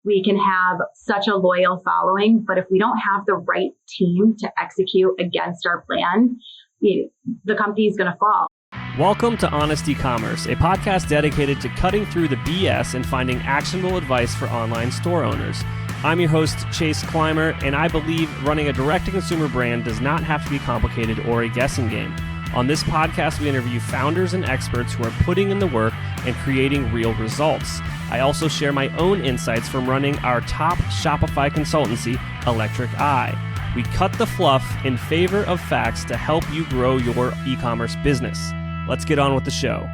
we can have such a loyal following, but if we don't have the right team to execute against our plan, the company is going to fall. Welcome to Honest Ecommerce, a podcast dedicated to cutting through the BS and finding actionable advice for online store owners. I'm your host, Chase Clymer, and I believe running a direct-to-consumer brand does not have to be complicated or a guessing game. On this podcast, we interview founders and experts who are putting in the work and creating real results. I also share my own insights from running our top Shopify consultancy, Electric Eye. We cut the fluff in favor of facts to help you grow your e-commerce business. Let's get on with the show.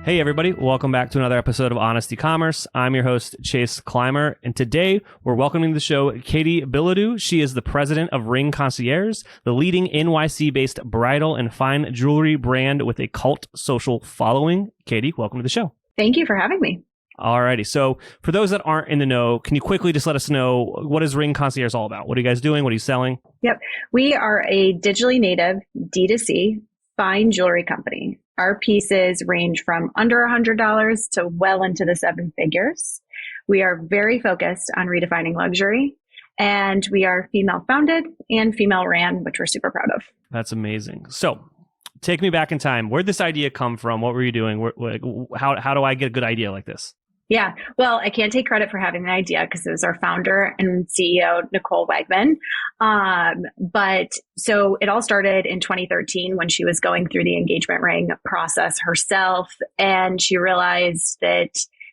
Hey everybody, welcome back to another episode of Honest Ecommerce. I'm your host, Chase Clymer, and today we're welcoming to the show Katie Bilodeau. She is the President of Ring Concierge, the leading NYC-based bridal and fine jewelry brand with a cult social following. Katie, welcome to the show. Thank you for having me. Alrighty, so for those that aren't in the know, can you quickly just let us know, what is Ring Concierge all about? What are you guys doing? What are you selling? Yep, we are a digitally native D2C fine jewelry company. Our pieces range from under $100 to well into the seven figures. We are very focused on redefining luxury, and we are female founded and female ran, which we're super proud of. That's amazing. So take me back in time. Where'd this idea come from? What were you doing? How do I get a good idea like this? Yeah, well, I can't take credit for having the idea because it was our founder and CEO, Nicole Wegman. But so it all started in 2013 when she was going through the engagement ring process herself. And she realized that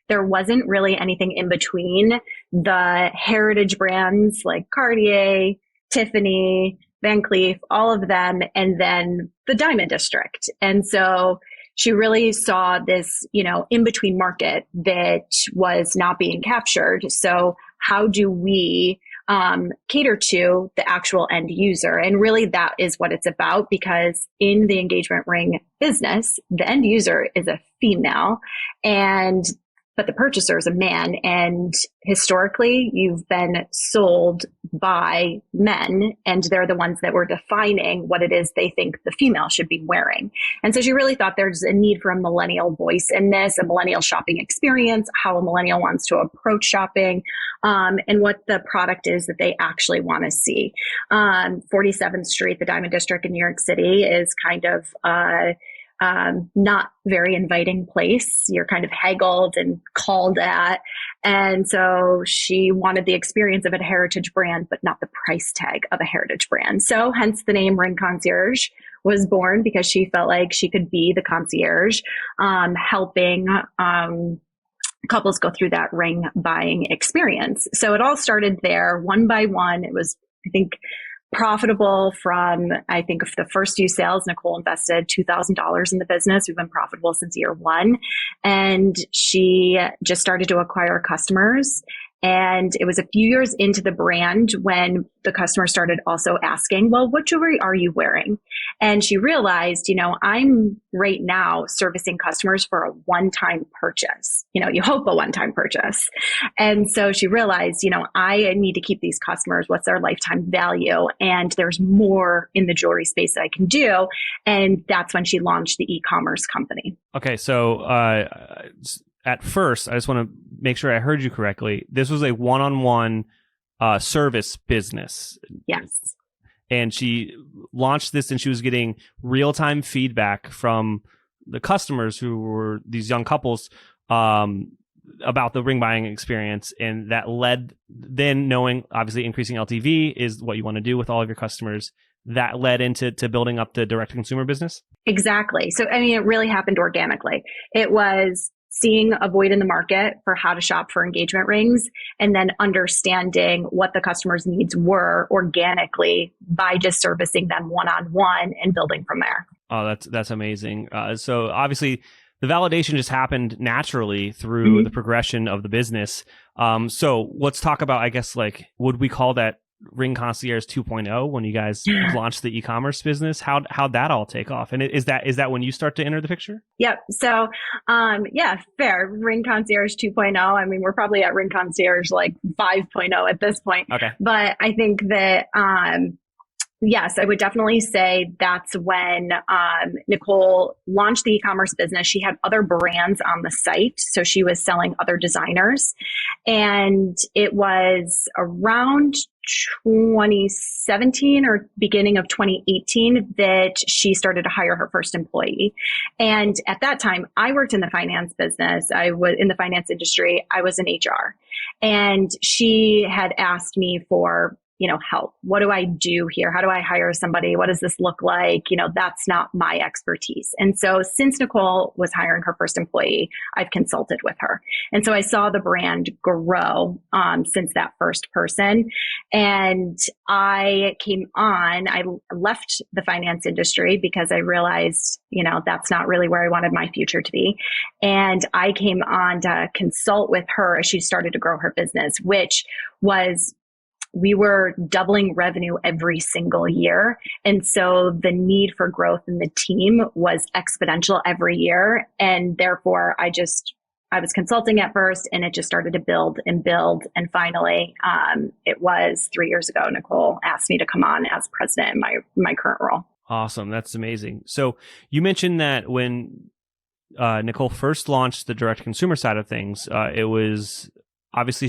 there wasn't really anything in between the heritage brands like Cartier, Tiffany, Van Cleef, all of them, and then the Diamond District. And so she really saw this, in-between market that was not being captured. So how do we cater to the actual end user? And really that is what it's about, because in the engagement ring business, the end user is a female, but the purchaser is a man. And historically, you've been sold by men, and they're the ones that were defining what it is they think the female should be wearing. And so she really thought there's a need for a millennial voice in this, a millennial shopping experience, how a millennial wants to approach shopping, and what the product is that they actually want to see. 47th Street, the Diamond District in New York City, is kind of not very inviting place. You're kind of haggled and called at. And so she wanted the experience of a heritage brand, but not the price tag of a heritage brand. So hence the name Ring Concierge was born, because she felt like she could be the concierge, helping couples go through that ring buying experience. So it all started there one by one. It was, I think, profitable from, the first few sales. Nicole invested $2,000 in the business. We've been profitable since year one. And she just started to acquire customers. And it was a few years into the brand when the customer started also asking, well, what jewelry are you wearing? And she realized, I'm right now servicing customers for a one-time purchase. You hope a one-time purchase. And so she realized, I need to keep these customers. What's their lifetime value? And there's more in the jewelry space that I can do. And that's when she launched the e-commerce company. Okay, so at first, I just want to make sure I heard you correctly. This was a one-on-one service business. Yes. And she launched this, and she was getting real-time feedback from the customers, who were these young couples, about the ring buying experience. And that led, then knowing, obviously, increasing LTV is what you want to do with all of your customers. That led into building up the direct-to-consumer business? Exactly. So, it really happened organically. It was seeing a void in the market for how to shop for engagement rings, and then understanding what the customer's needs were organically by just servicing them one-on-one and building from there. Oh, that's amazing. So obviously the validation just happened naturally through the progression of the business. So let's talk about, would we call that Ring Concierge 2.0 when you guys launched the e-commerce business? How'd that all take off? And is that when you start to enter the picture? Yep. So, fair. Ring Concierge 2.0. We're probably at Ring Concierge 5.0 at this point. Okay. But I think that Yes, I would definitely say that's when Nicole launched the e-commerce business. She had other brands on the site, so she was selling other designers. And it was around 2017 or beginning of 2018 that she started to hire her first employee. And at that time, I worked in the finance business. I was in the finance industry. I was in HR. And she had asked me for help. What do I do here? How do I hire somebody? What does this look like? That's not my expertise. And so since Nicole was hiring her first employee, I've consulted with her. And so I saw the brand grow since that first person. And I left the finance industry because I realized, that's not really where I wanted my future to be. And I came on to consult with her as she started to grow her business, which was we were doubling revenue every single year. And so the need for growth in the team was exponential every year. And therefore, I was consulting at first, and it just started to build and build. And finally, it was 3 years ago, Nicole asked me to come on as president in my current role. Awesome. That's amazing. So you mentioned that when Nicole first launched the direct consumer side of things, it was obviously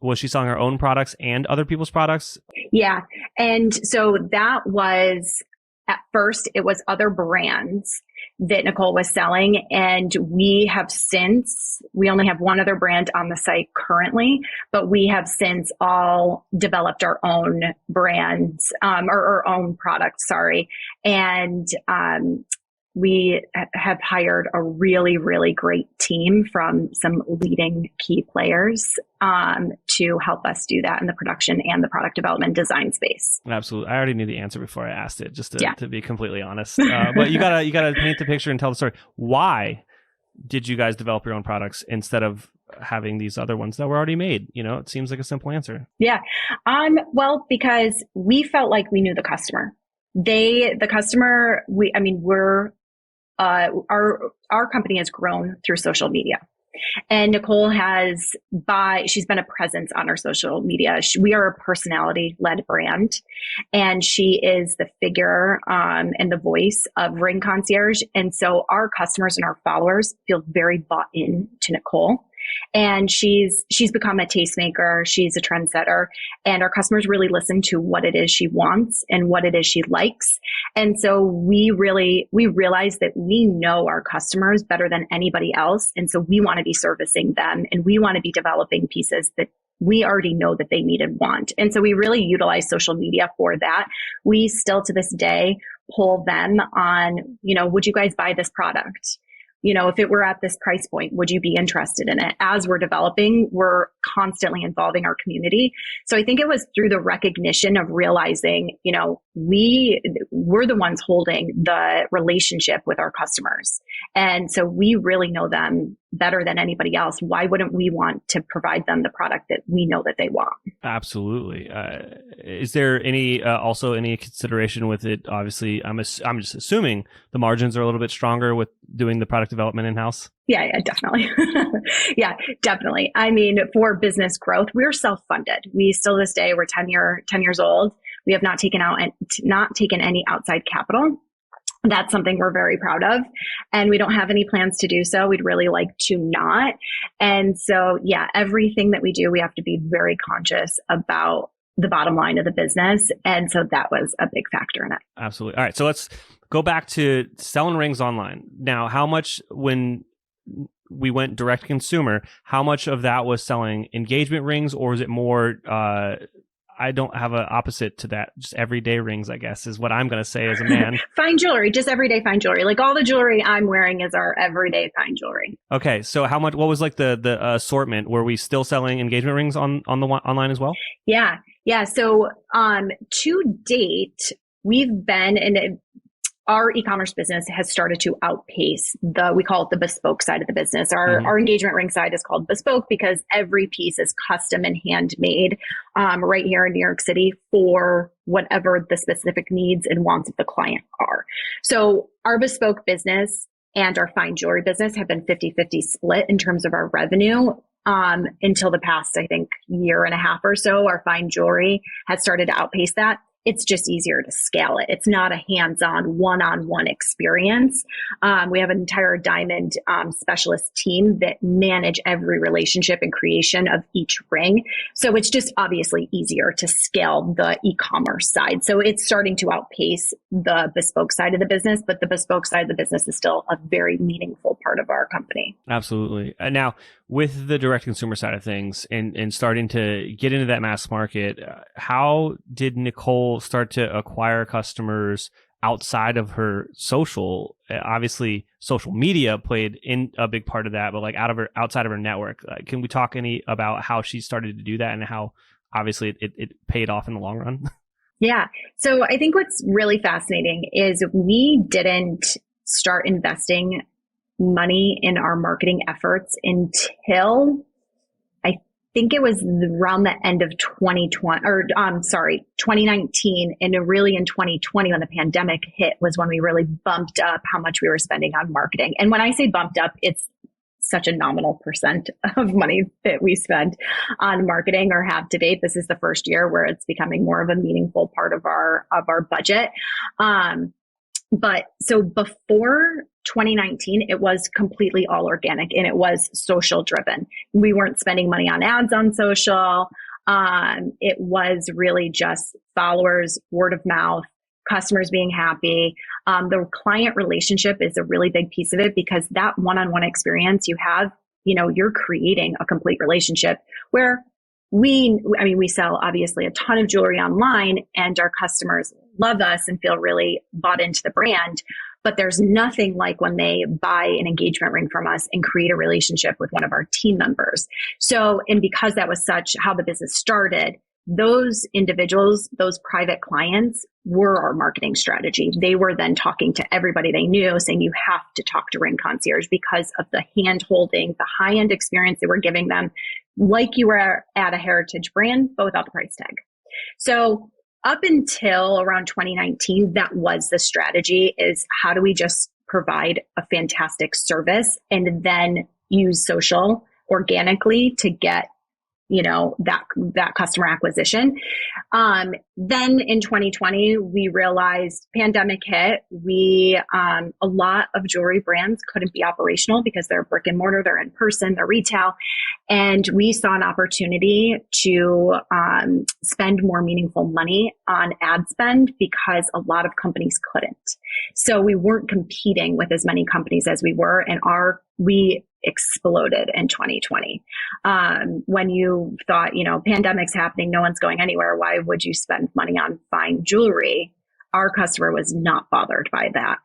was she selling her own products and other people's products? Yeah. And so that was, at first, it was other brands that Nicole was selling. And we only have one other brand on the site currently, but we have since all developed our own brands, or our own products, sorry. And, we have hired a really, really great team from some leading key players to help us do that in the production and the product development design space. Absolutely. I already knew the answer before I asked it, just to be completely honest. But you gotta paint the picture and tell the story. Why did you guys develop your own products instead of having these other ones that were already made? It seems like a simple answer. Yeah. Well, because we felt like we knew the customer. Our company has grown through social media, and Nicole she's been a presence on our social media. We are a personality-led brand, and she is the figure and the voice of Ring Concierge. And so our customers and our followers feel very bought in to Nicole. And she's become a tastemaker. She's a trendsetter, and our customers really listen to what it is she wants and what it is she likes. And so we realize that we know our customers better than anybody else. And so we want to be servicing them, and we want to be developing pieces that we already know that they need and want. And so we really utilize social media for that. We still to this day pull them on, would you guys buy this product? If it were at this price point, would you be interested in it? As we're developing, we're constantly involving our community. So I think it was through the recognition of realizing, we're the ones holding the relationship with our customers. And so we really know them better than anybody else. Why wouldn't we want to provide them the product that we know that they want? Absolutely. Is there also any consideration with it? Obviously, I'm just assuming the margins are a little bit stronger with doing the product development in-house. Yeah, definitely. Yeah, definitely. I mean, for business growth, we're self-funded. We still this day, we're 10 years old. We have not taken any outside capital. That's something we're very proud of, and we don't have any plans to do so. We'd really like to not. And so, yeah, everything that we do, we have to be very conscious about the bottom line of the business. And so that was a big factor in it. Absolutely. All right. So let's go back to selling rings online. Now, how much, when we went direct consumer, how much of that was selling engagement rings, or is it more, I don't have an opposite to that. Just everyday rings, I guess, is what I'm going to say as a man. Fine jewelry, just everyday fine jewelry. Like all the jewelry I'm wearing is our everyday fine jewelry. Okay. So what was like the assortment? Were we still selling engagement rings on the online as well? Yeah. Yeah. So, to date, we've been in our e-commerce business has started to outpace we call it the bespoke side of the business. Our engagement ring side is called bespoke because every piece is custom and handmade right here in New York City for whatever the specific needs and wants of the client are. So our bespoke business and our fine jewelry business have been 50-50 split in terms of our revenue. Until the past, I think, year and a half or so, our fine jewelry has started to outpace that. it's just easier to scale it. It's not a hands-on, one-on-one experience. We have an entire Diamond specialist team that manage every relationship and creation of each ring. So it's just obviously easier to scale the e-commerce side. So it's starting to outpace the bespoke side of the business, but the bespoke side of the business is still a very meaningful part of our company. Absolutely. And now, with the direct consumer side of things and starting to get into that mass market, how did Nicole start to acquire customers outside of her social? Obviously, social media played in a big part of that, but like outside of her network. Can we talk about how she started to do that and how obviously it paid off in the long run? Yeah. So I think what's really fascinating is we didn't start investing money in our marketing efforts until I think it was around the end of 2019. And really in 2020, when the pandemic hit, was when we really bumped up how much we were spending on marketing. And when I say bumped up, it's such a nominal percent of money that we spend on marketing or have to date. This is the first year where it's becoming more of a meaningful part of our budget. But so before 2019, it was completely all organic and it was social driven. We weren't spending money on ads on social. It was really just followers, word of mouth, customers being happy. The client relationship is a really big piece of it, because that one-on-one experience you have, you're creating a complete relationship where we sell obviously a ton of jewelry online and our customers love us and feel really bought into the brand. But there's nothing like when they buy an engagement ring from us and create a relationship with one of our team members. So, and because that was such how the business started, those individuals, those private clients were our marketing strategy. They were then talking to everybody they knew saying, you have to talk to Ring Concierge because of the hand holding, the high end experience they were giving them, like you were at a heritage brand, but without the price tag. So up until around 2019, that was the strategy, is how do we just provide a fantastic service and then use social organically to get that customer acquisition. Then in 2020, we realized pandemic hit. A lot of jewelry brands couldn't be operational because they're brick and mortar, they're in person, they're retail. And we saw an opportunity to spend more meaningful money on ad spend because a lot of companies couldn't. So we weren't competing with as many companies as we were, and we exploded in 2020. When you thought, pandemic's happening, no one's going anywhere, why would you spend money on fine jewelry? Our customer was not bothered by that.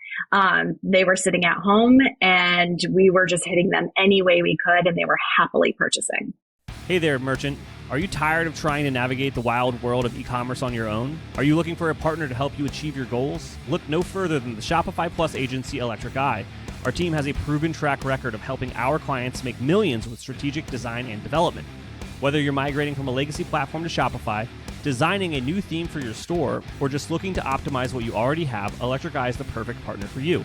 They were sitting at home and we were just hitting them any way we could, and they were happily purchasing. Hey there, merchant. Are you tired of trying to navigate the wild world of e-commerce on your own? Are you looking for a partner to help you achieve your goals? Look no further than the Shopify Plus agency, Electric Eye. Our team has a proven track record of helping our clients make millions with strategic design and development. Whether you're migrating from a legacy platform to Shopify, designing a new theme for your store, or just looking to optimize what you already have, Electric Eye is the perfect partner for you.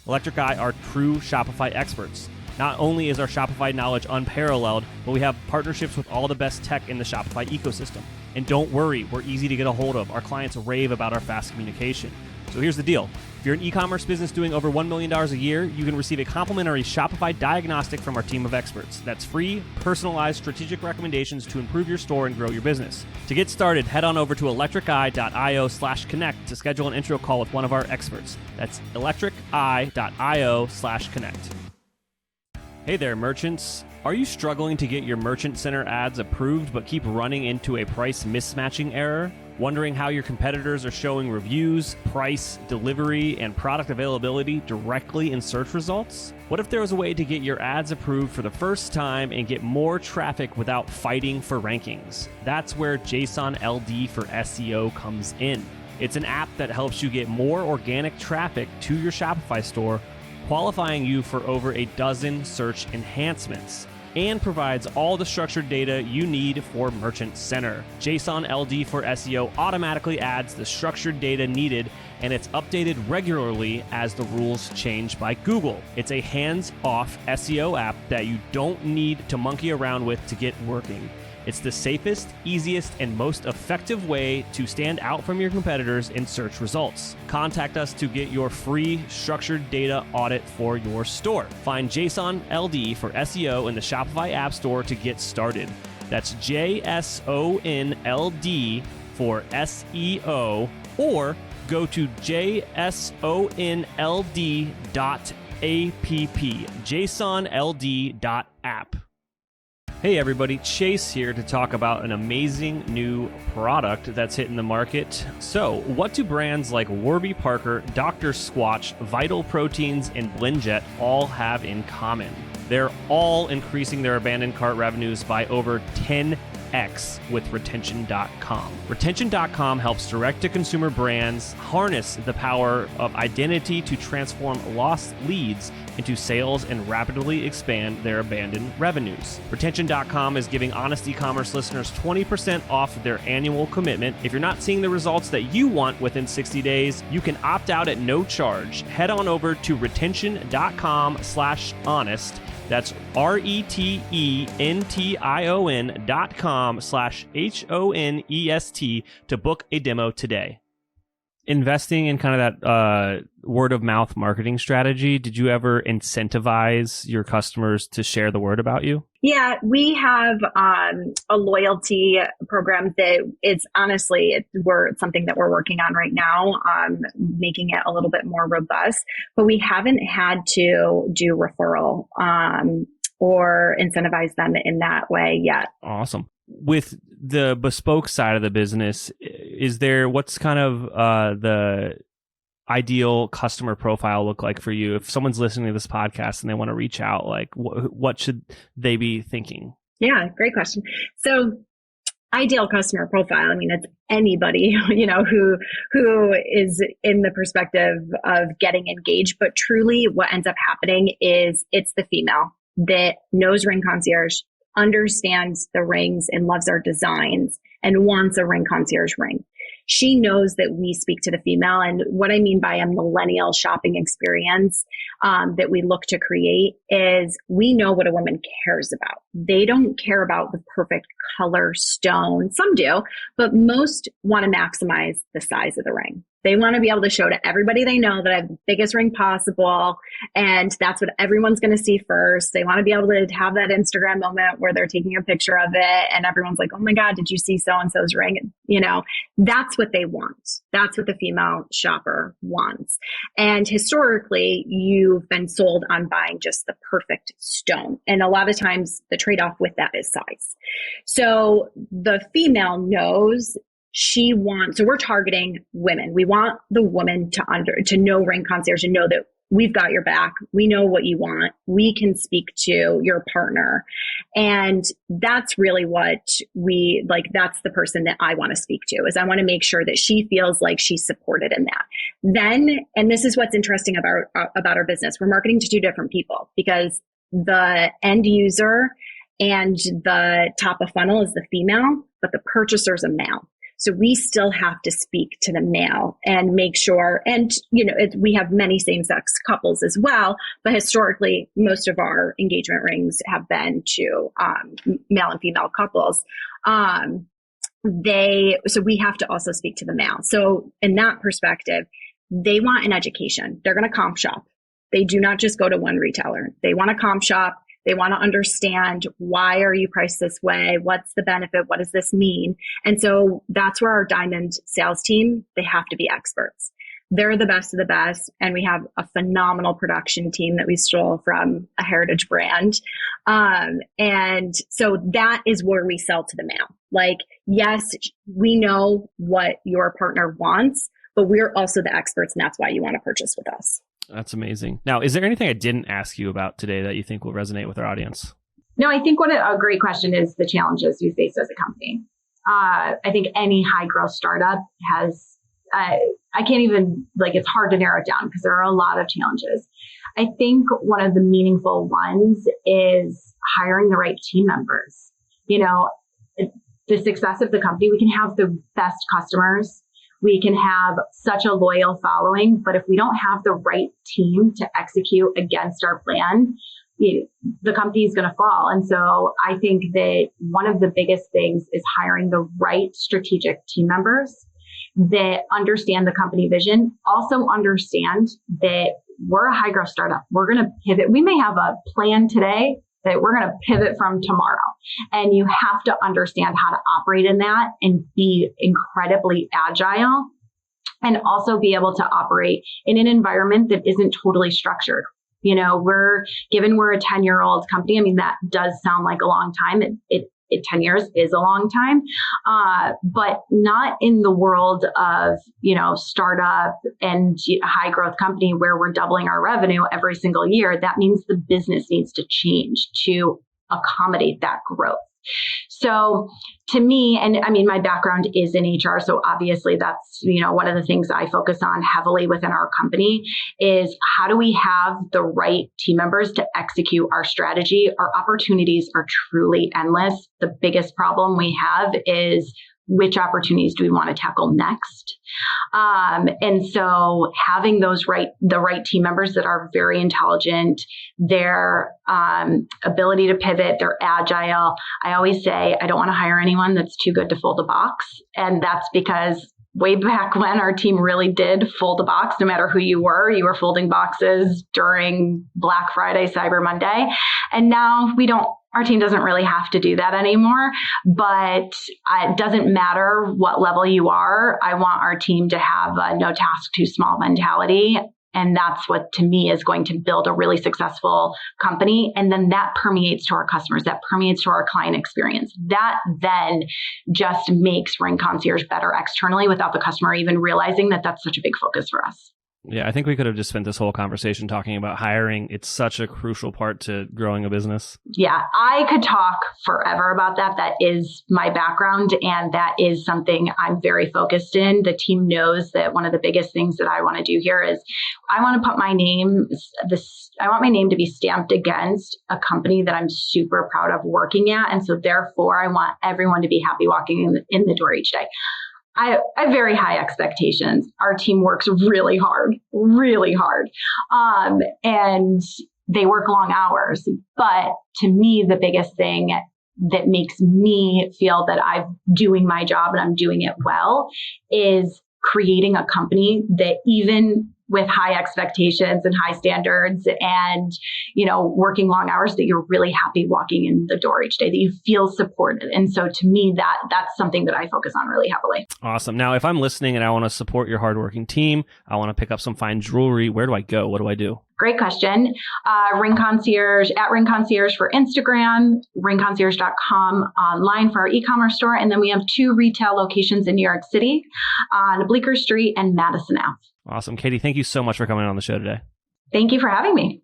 Electric Eye are true Shopify experts. Not only is our Shopify knowledge unparalleled, but we have partnerships with all the best tech in the Shopify ecosystem. And don't worry, we're easy to get a hold of. Our clients rave about our fast communication. So here's the deal. If you're an e-commerce business doing over $1 million a year, you can receive a complimentary Shopify diagnostic from our team of experts. That's free, personalized, strategic recommendations to improve your store and grow your business. To get started, head on over to electriceye.io/connect to schedule an intro call with one of our experts. That's electriceye.io/connect. Hey there, merchants. Are you struggling to get your Merchant Center ads approved but keep running into a price mismatching error? Wondering how your competitors are showing reviews, price, delivery, and product availability directly in search results? What if there was a way to get your ads approved for the first time and get more traffic without fighting for rankings? That's where JSON-LD for SEO comes in. It's an app that helps you get more organic traffic to your Shopify store, qualifying you for over a dozen search enhancements, and provides all the structured data you need for Merchant Center. JSON-LD for SEO automatically adds the structured data needed, and it's updated regularly as the rules change by Google. It's a hands-off SEO app that you don't need to monkey around with to get working. It's the safest, easiest, and most effective way to stand out from your competitors in search results. Contact us to get your free structured data audit for your store. Find JSON-LD for SEO in the Shopify App Store to get started. That's JSONLD for SEO, or go to JSONLD.app, JSONLD.app. Hey everybody, Chase here to talk about an amazing new product that's hitting the market. So, what do brands like Warby Parker, Dr. Squatch, Vital Proteins, and Blendjet all have in common? They're all increasing their abandoned cart revenues by over 10x with retention.com. Retention.com helps direct-to-consumer brands harness the power of identity to transform lost leads into sales and rapidly expand their abandoned revenues. Retention.com is giving Honest Ecommerce listeners 20% off their annual commitment. If you're not seeing the results that you want within 60 days, you can opt out at no charge. Head on over to retention.com/honest. That's retention.com/HONEST to book a demo today. Investing in kind of that word of mouth marketing strategy, did you ever incentivize your customers to share the word about you? Yeah, we have a loyalty program that is honestly, something that we're working on right now, making it a little bit more robust, but we haven't had to do referral or incentivize them in that way yet. Awesome. With the bespoke side of the business, what's kind of the ideal customer profile look like for you? If someone's listening to this podcast and they want to reach out, like what should they be thinking? Yeah, great question. So ideal customer profile, I mean, it's anybody, who is in the perspective of getting engaged, but truly what ends up happening is it's the female that knows Ring Concierge, understands the rings and loves our designs and wants a Ring Concierge ring. She knows that we speak to the female, and what I mean by a millennial shopping experience that we look to create is we know what a woman cares about. They don't care about the perfect color stone. Some do, but most want to maximize the size of the ring. They want to be able to show to everybody they know that I have the biggest ring possible, and that's what everyone's going to see first. They want to be able to have that Instagram moment where they're taking a picture of it and everyone's like, oh my God, did you see so-and-so's ring? That's what they want. That's what the female shopper wants. And historically, you've been sold on buying just the perfect stone. And a lot of times the trade-off with that is size. So the female knows so we're targeting women. We want the woman to know Ring Concierge and know that we've got your back. We know what you want. We can speak to your partner. And that's really what that's the person that I want to speak to, is I want to make sure that she feels like she's supported in that. Then, and this is what's interesting about our business, we're marketing to two different people, because the end user and the top of funnel is the female, but the purchaser's a male. So we still have to speak to the male and make sure, and we have many same-sex couples as well, but historically, most of our engagement rings have been to male and female couples. So we have to also speak to the male. So in that perspective, they want an education. They're going to comp shop. They do not just go to one retailer. They want to comp shop. They want to understand, why are you priced this way? What's the benefit? What does this mean? And so that's where our diamond sales team, they have to be experts. They're the best of the best. And we have a phenomenal production team that we stole from a heritage brand. And so that is where we sell to the male. Like, yes, we know what your partner wants, but we're also the experts, and that's why you want to purchase with us. That's amazing. Now, is there anything I didn't ask you about today that you think will resonate with our audience? No, I think a great question is the challenges you face as a company. I think any high growth startup has, I can't even, it's hard to narrow it down because there are a lot of challenges. I think one of the meaningful ones is hiring the right team members. The success of the company, we can have the best customers. We can have such a loyal following, but if we don't have the right team to execute against our plan, the company is going to fall. And so I think that one of the biggest things is hiring the right strategic team members that understand the company vision, also understand that we're a high growth startup. We're going to pivot. We may have a plan today that we're going to pivot from tomorrow. And you have to understand how to operate in that and be incredibly agile, and also be able to operate in an environment that isn't totally structured. We're a 10-year-old company. I mean, that does sound like a long time. 10 years is a long time, but not in the world of, startup and high growth company where we're doubling our revenue every single year. That means the business needs to change to accommodate that growth. So to me, and I mean, my background is in HR. So obviously that's, one of the things I focus on heavily within our company is how do we have the right team members to execute our strategy? Our opportunities are truly endless. The biggest problem we have is which opportunities do we want to tackle next? And so having the right team members that are very intelligent, their ability to pivot, they're agile. I always say, I don't want to hire anyone that's too good to fold a box. And that's because way back when our team really did fold a box, no matter who you were folding boxes during Black Friday, Cyber Monday. And now our team doesn't really have to do that anymore, but it doesn't matter what level you are. I want our team to have a no task too small mentality. And that's what, to me, is going to build a really successful company. And then that permeates to our customers, that permeates to our client experience. That then just makes Ring Concierge better externally without the customer even realizing that that's such a big focus for us. Yeah, I think we could have just spent this whole conversation talking about hiring. It's such a crucial part to growing a business. Yeah, I could talk forever about that. That is my background, and that is something I'm very focused in. The team knows that one of the biggest things that I want to do here is I want to put my name, I want my name to be stamped against a company that I'm super proud of working at. And so therefore, I want everyone to be happy walking in the door each day. I have very high expectations. Our team works really hard, and they work long hours. But to me, the biggest thing that makes me feel that I'm doing my job and I'm doing it well is creating a company that, even with high expectations and high standards and, working long hours, that you're really happy walking in the door each day, that you feel supported. And so to me, that's something that I focus on really heavily. Awesome. Now, if I'm listening and I want to support your hardworking team, I want to pick up some fine jewelry, where do I go? What do I do? Great question. Ring Concierge, at Ring Concierge for Instagram, ringconcierge.com online for our e-commerce store. And then we have 2 retail locations in New York City on Bleecker Street and Madison Ave. Awesome. Katie, thank you so much for coming on the show today. Thank you for having me.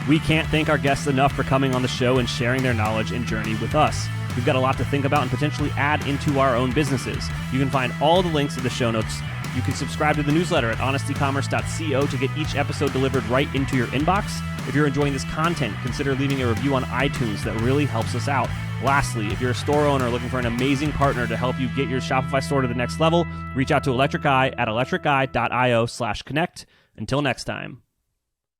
We can't thank our guests enough for coming on the show and sharing their knowledge and journey with us. We've got a lot to think about and potentially add into our own businesses. You can find all the links in the show notes. You can subscribe to the newsletter at honestecommerce.co to get each episode delivered right into your inbox. If you're enjoying this content, consider leaving a review on iTunes. That really helps us out. Lastly, if you're a store owner looking for an amazing partner to help you get your Shopify store to the next level, reach out to Electric Eye at electriceye.io/connect. Until next time.